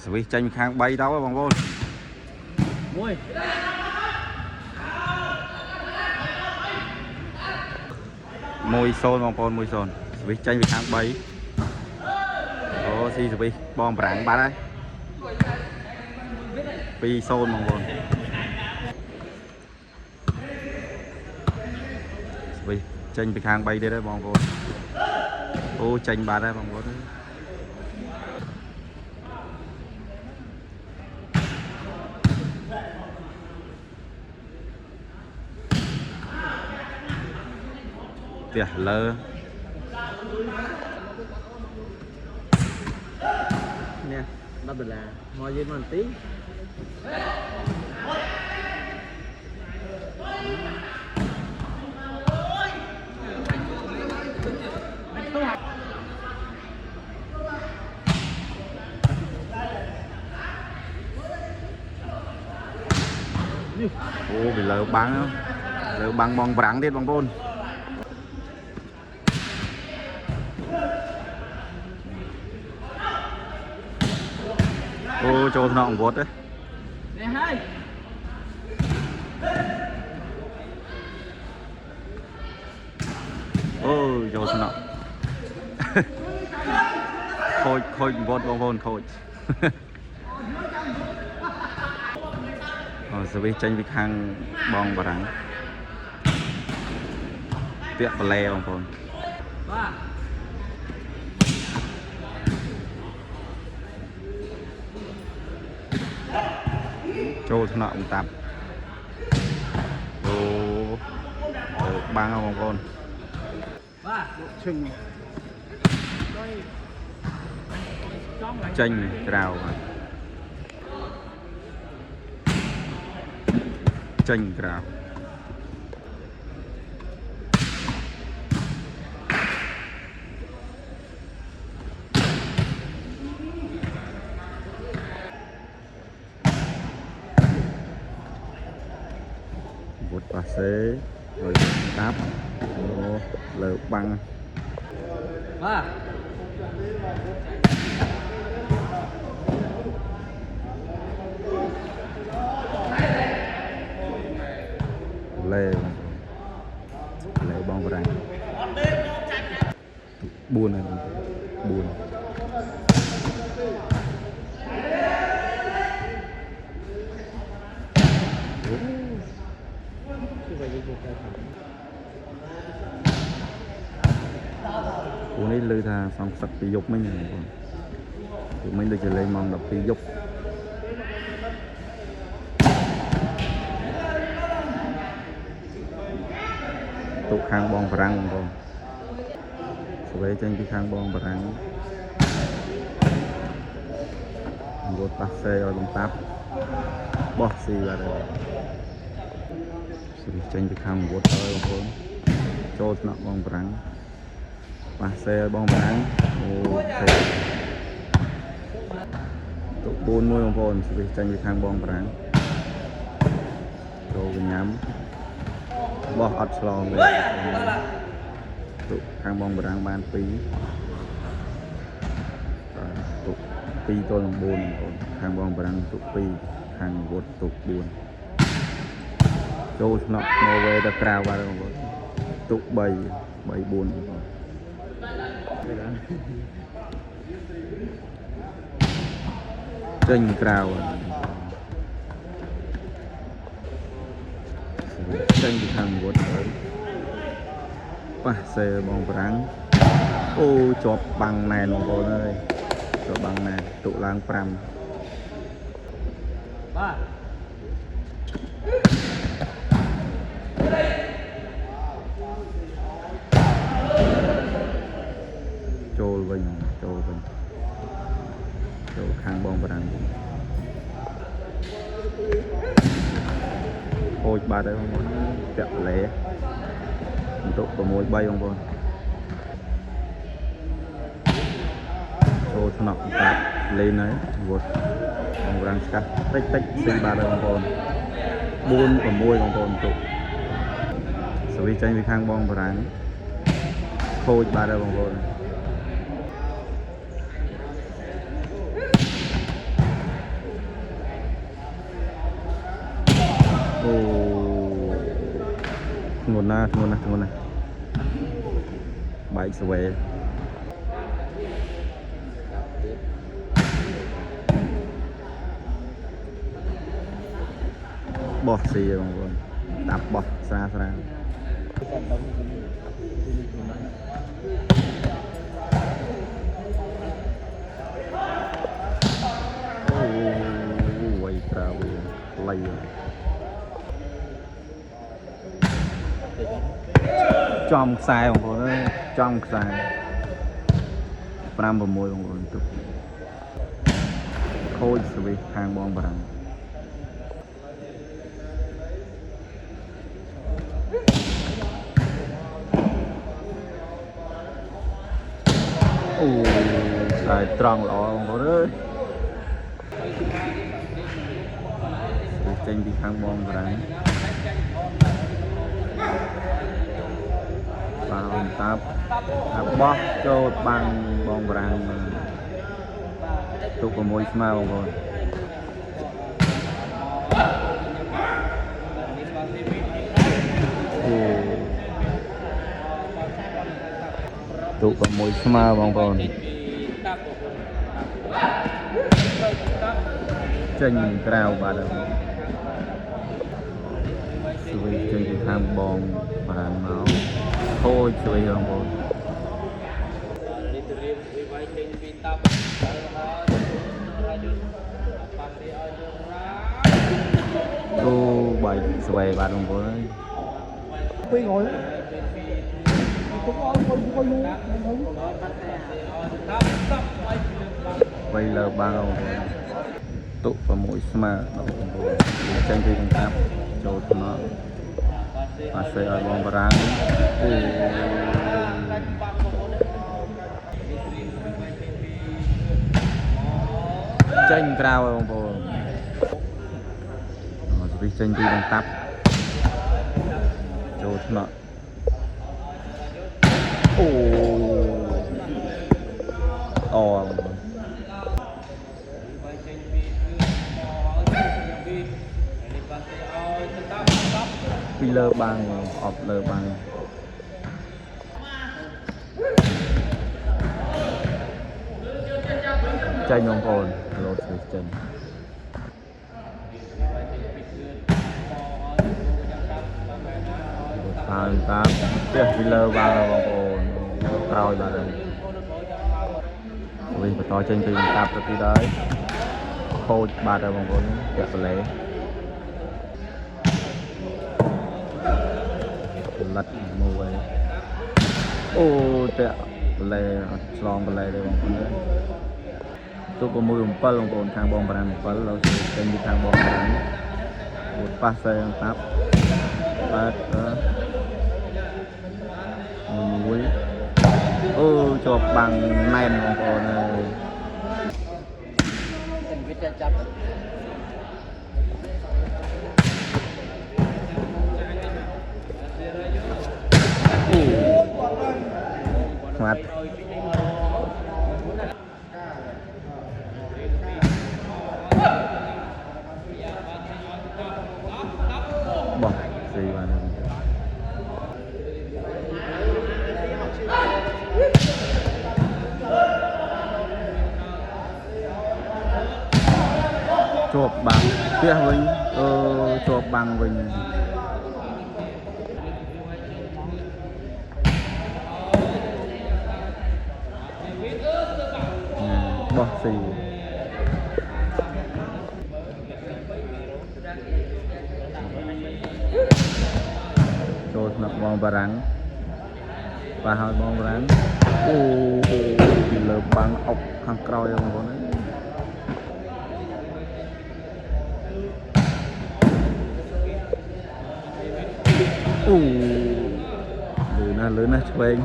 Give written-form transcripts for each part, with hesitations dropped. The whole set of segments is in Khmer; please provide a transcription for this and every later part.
สวิตtranh khang bay đâu á bằng vô môi xôn bằng phôn môi xôn swiss tranh khang bay ô si swiss bom rạng ba đấy pi xôn bằng phôn swiss tranh khang bay đây đấy bằng phôn ô tranh ba đấy bằng phôn tiệt lơ nè bắt được là ngồi dưới một tí ô bị lơ băng bong vàng đi bằng bôn ô cho nó cũng vót đấy ô cho nó khôi vót bong bôn khôi sẽ bị tranh việc hàng bong và đắng tiện và le bong bôn trâu nọ cũng tạm đồ băng không con chanh rào chanh rào một bà xế rồi đáp lợp băng lê bong vàng buồn này buồn cú này lư tha xong sạch bị dục mấy người tụi mình được lên mong đập bị dục tụ khang bong răng còn với trên cái khang bong răng một ta xe ở lồng táp bỏ xì vào đây trên cái khang một tới con cho nó bong răng và xe bong răng tụ buôn nuôi con phồn trên cái khang bong răng cho nhắm bỏ ọt slong về tụ khang bong răng ban pí tụ pí tôi làm buồn khang bong răng tụ pí khang vột tụ buồn cho nó về ta cào vào tụ bảy buồn tranh cào tranh thì thằng vốn tới xe bong răng ô chọp bằng này nó còn ơi chọp bằng này tụ lang pram trôi vinh trôi khang bong răng ôi ba đây không chặt lẻ tụ có môi bay không con cho nó tạt lên đấy vượt bong răng cắt tích sinh ba đây không con buôn của môi không con tụ sở tranh với khang bong răng khôi ba đây không con អូធ្ងន់ណាស់បែកស្វេបោះស៊ីបងប្អូនដាប់បោះស្រាលអូវៃក្រៅវាខ្លីចំខ្សែបងប្អូនអើយចំខ្សែ 5-6 បងប្អូនទុកខូចស្វីសខាងបងបារាំងអូខ្សែត្រង់ល្អបងប្អូនអើយស្វីសចេញពីខាងបងបារាំងបាទតាប់បោះចូលបាំងបងបារាំងទុក6ស្មើបងប្អូនអូទុក6ស្មើបងប្អូនចេញក្រៅបាទស្វីចេញពីខាងបងបារាំងមកខូចស្វីបងប្អូនអូបែកស្វេបាទបងប្អូនពីងយវៃលើបាំងបងប្អូនទុក6ស្មើបងប្អូនចេញពីកង្កាប់ចូលថ្នាក់អាសេឲ្យបងបារាំងអូចេញក្រៅបងប្អូនស្វីសចេញពីកង្កាប់ចូលថ្នាក់អូអបងប្អូនពីលើបាំងអត់លើបាំងចេញបងប្អូនលោតស្វីសចេញតាមផ្ទះពីលើបាំងបងប្អូនក្រោយបាទវិញបន្តចេញពីកាប់ទៅទីដែរខូចបាទបងប្អូនពាក់បលេលិតមួយអូតាក់បលេអត់ឆ្លងបលេទេបងប្អូនទុក6-7បងប្អូនខាងបងបារាំង7เราចេញពីខាងបងបារាំងប៉ះសេតាប់បាទមួយអូជាប់បាំងណែនបងប្អូនអើយចាប់ស្មាត់បោះស៊ីបានជាប់បាំងផ្ទះវិញជាប់បាំងវិញបោះស៊ីចូលស្នាក់បងបារាំងប៉ះឲ្យបងបារាំងអូពីលើបាំងអុកខាងក្រោយបងប្អូនអូលឿនណាស់ឆ្វេង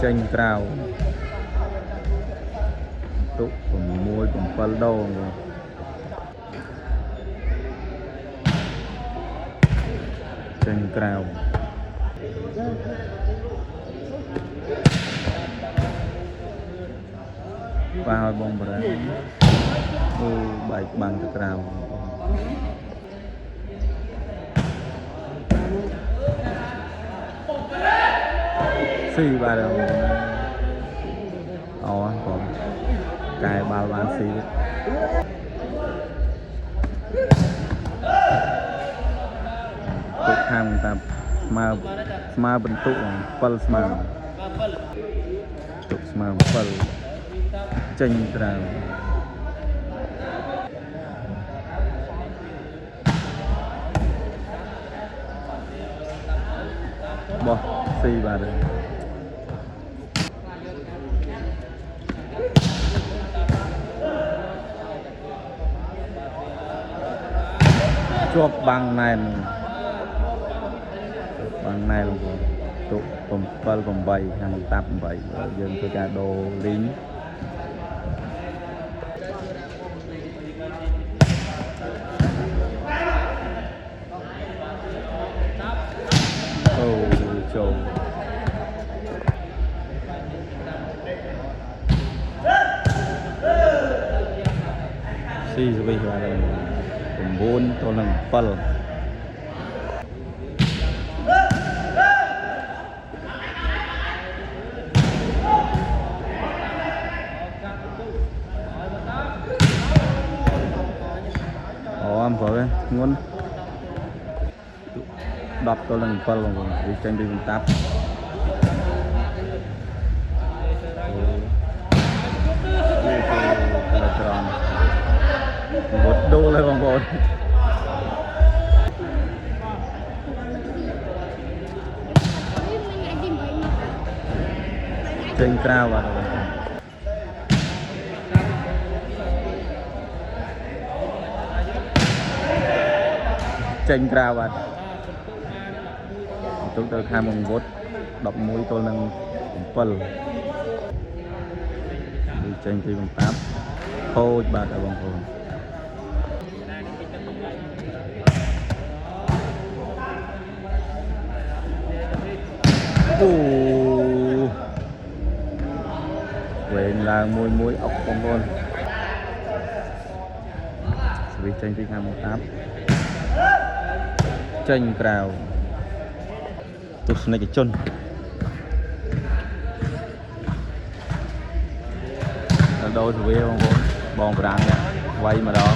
ចេញក្រៅទុក6-7 ដងចេញក្រៅប៉ះឲ្យបងប្រាំអូបែកបាំងទៅក្រៅស៊ីបាទអូបងកែបាល់បានស៊ីទុកខាងតាមស្មើបន្ទុក7ស្មើទុកស្មើ7ចេញក្រៅបោះស៊ីបាទជាប់បាំងណែនលោកទុក7-8ខាងតាប់8យើងធ្វើការដូរលីងអូចូលស៊ីសវិសបាទ9-7អំព្រោះធ្ងន់10-7បងប្អូនវាចេញពីបន្តាប់ត្រង់វត្តដូរเลยបងប្អូនចេញក្រៅបាទបងប្អូនចេញក្រៅបាទទុកទៅខាងមកវត្ត11-7វាចេញពីបន្តាប់ខូចបាទបងប្អូនអូវែងឡើងមួយអុកបងប្អូនវាចេញពីខាងបន្តាប់ចេញក្រៅទស្សនិកជនដល់ដូរទៅវាបងប្រាំងនេះវាយម្ដង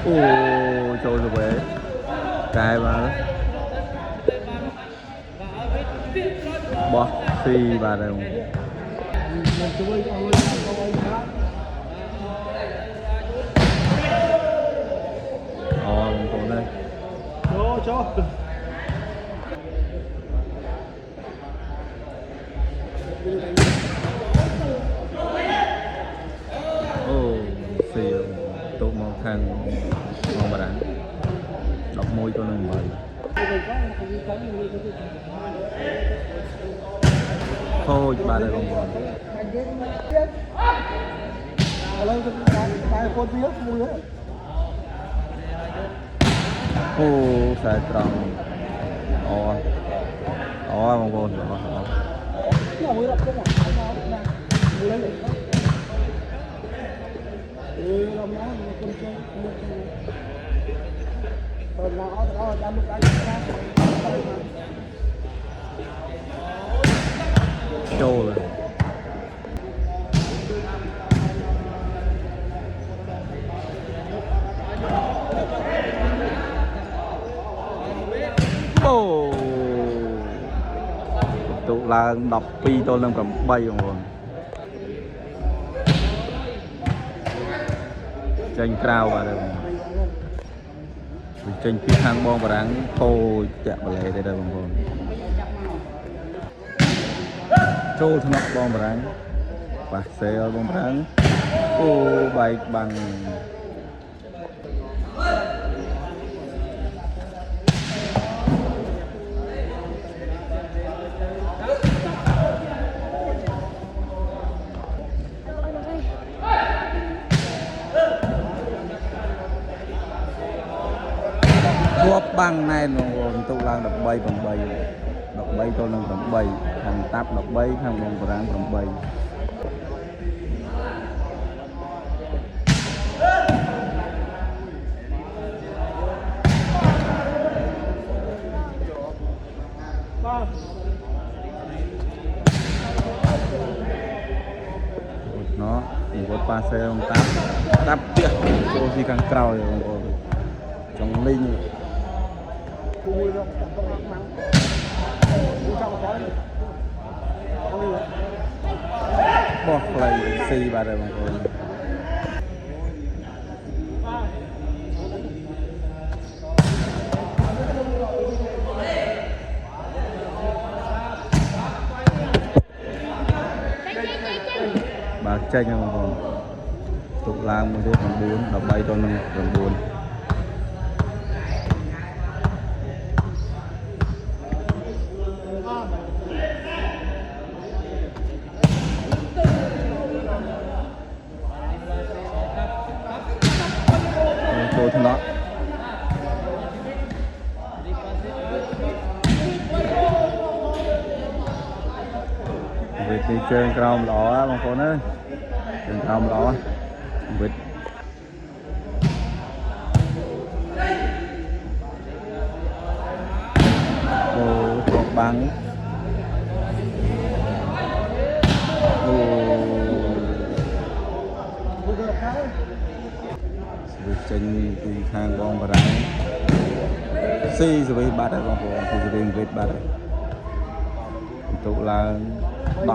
អូចូលទៅវាកែមកបោះស៊ីបាទអូបងប្អូននេះចូលអូស៊ីទុកមកខាងមកបារាំង11-8ខូចបាទបងប្អូនឥឡូវទៅតែកូនវាមួយអូខ្សែត្រង់អូបងប្អូនមួយរាប់មកណាលើរំឡើងគុំចូលមកទៅឡោដល់ដល់លោកអាចចូលអូទុកឡើង12-8បងប្អូនចេញក្រៅបាទវាចេញពីខាងបងបារាំងខូចតាក់បលែទេបងប្អូនចូលថ្នាក់បងបារាំងប៉ះសេលបងបារាំង អូបែកបាំងជាប់បាំងណែនបងប្អូនទុកឡើង13 8 13ទល់នឹង8ខាងតាប់13ខាងបងបារាំង8ណោះគាត់ប៉ាសេងតាប់ផ្ទះចូលពីខាងក្រោយបងប្អូនចង់លីងបោះខ្លីស៊ីបាទហើយបងប្អូនបាទចេញហើយបងប្អូនទុកឡើងមួយទៀត9 13ទល់នឹង9ចូលថ្នាក់វិធីជើងក្រោមល្អបងប្អូនអើយជើងក្រោមល្អវិធីអូជាប់បាំងអូចេញពីខាងបងបារាំងស៊ីសវីបាត់ហើយបងប្អូនពីសវីវិតបាត់ហើយទុកឡើង10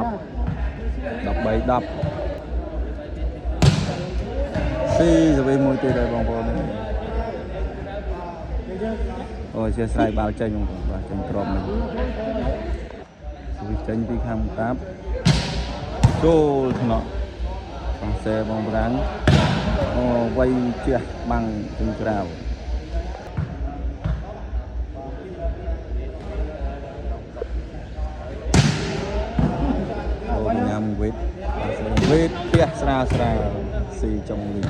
13 10ស៊ីសវីមួយទៀតហើយបងប្អូនអូជាស្រ័យបាល់ចេញបងប្អូនបាទចេញក្របនេះសវីចេញពីខាងតាប់ចូលថ្នាក់បងសេបងបារាំងអូវៃជះបាំងជើងក្រៅអូញ៉ាំវិតផ្ទះស្រាលស៊ីចុងវិញ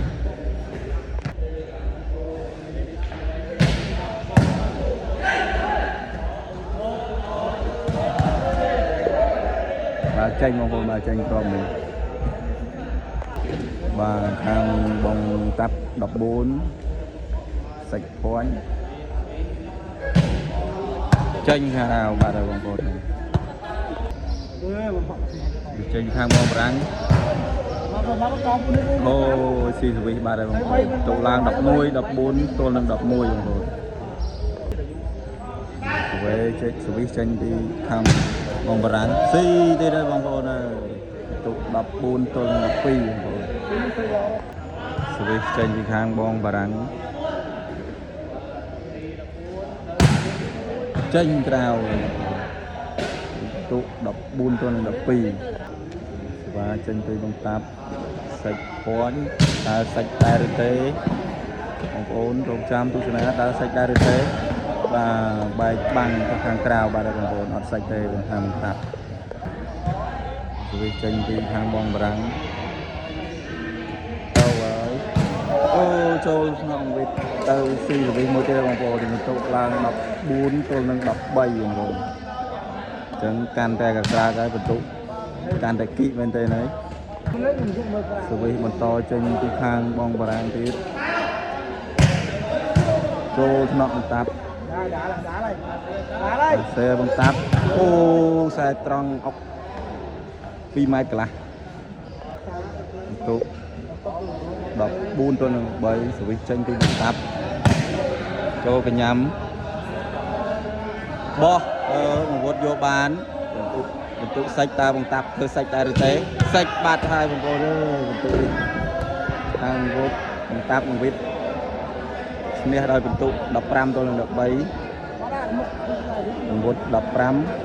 បាទចេញបងប្អូនបាទចេញក្របនេះបាទខាងបងតាប់14សាច់ភាន់ចេញខាងអាវបាទហើយបងប្អូនចេញខាងបងបារាំងអូស៊ីសវីបាទហើយបងប្អូនចូលឡើង11 14ទល់នឹង11បងប្អូនសវីចេញពីខាងបងបារាំងស៊ីទៀតហើយបងប្អូនអើយទុក14ទល់នឹង12បងប្អូនសវីចេញពីខាងបងបារាំងចេញក្រៅទុក14ទល់នឹង12បាទចេញពីបងតាប់សាច់ពាន់តើសាច់ដែរឬទេបងប្អូនរងចាំទស្សនាតើសាច់ដែរឬទេបាទបែកបាំងទៅខាងក្រៅបាទបងប្អូនអត់សាច់ទេបងខាងតាប់វាចេញពីខាងបងបារាំងទៅហើយអូចូលក្នុងវិទ្យទៅស៊ីវិញមួយទៀតបងប្អូនទៅទុកឡើង14ទល់នឹង13បងប្អូនអញ្ចឹងកាន់តែកក្រាកហើយបន្ទុកកាន់តែគីមែនទេហើយសវិសបន្តចេញពីខាងបងបារាំងទៀតចូលថ្នាក់បងតាប់សេបងតាប់អូខ្សែត្រង់អុក2 ម៉ែត្រកន្លះទុក14ទល់នឹង3សវិសចេញពីបងតាប់ចូលកញ្ញាំបោះបង្វត់យកបានបន្ទុកសាច់តើបងតាប់ធ្វើសាច់ដែរឬទេសាច់បាត់ហើយបងប្អូនអើយបន្ទុកនេះខាងវត្តបងតាប់បង្វិតឈ្នះដោយបន្ទុក15ទល់នឹង13បង្វត់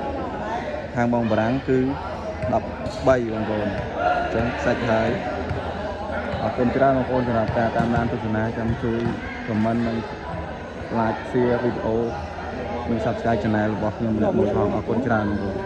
15ខាងបងបារាំងគឺ13បងប្អូនអញ្ចឹងសាច់ហើយ អរគុណច្រើនបងប្អូនសម្រាប់ការតាមដានទស្សនាចាំជួយ comment និង like share វីដេអូនិង subscribe channel របស់ខ្ញុំម្នាក់មួយផងអរគុណច្រើនបងប្អូន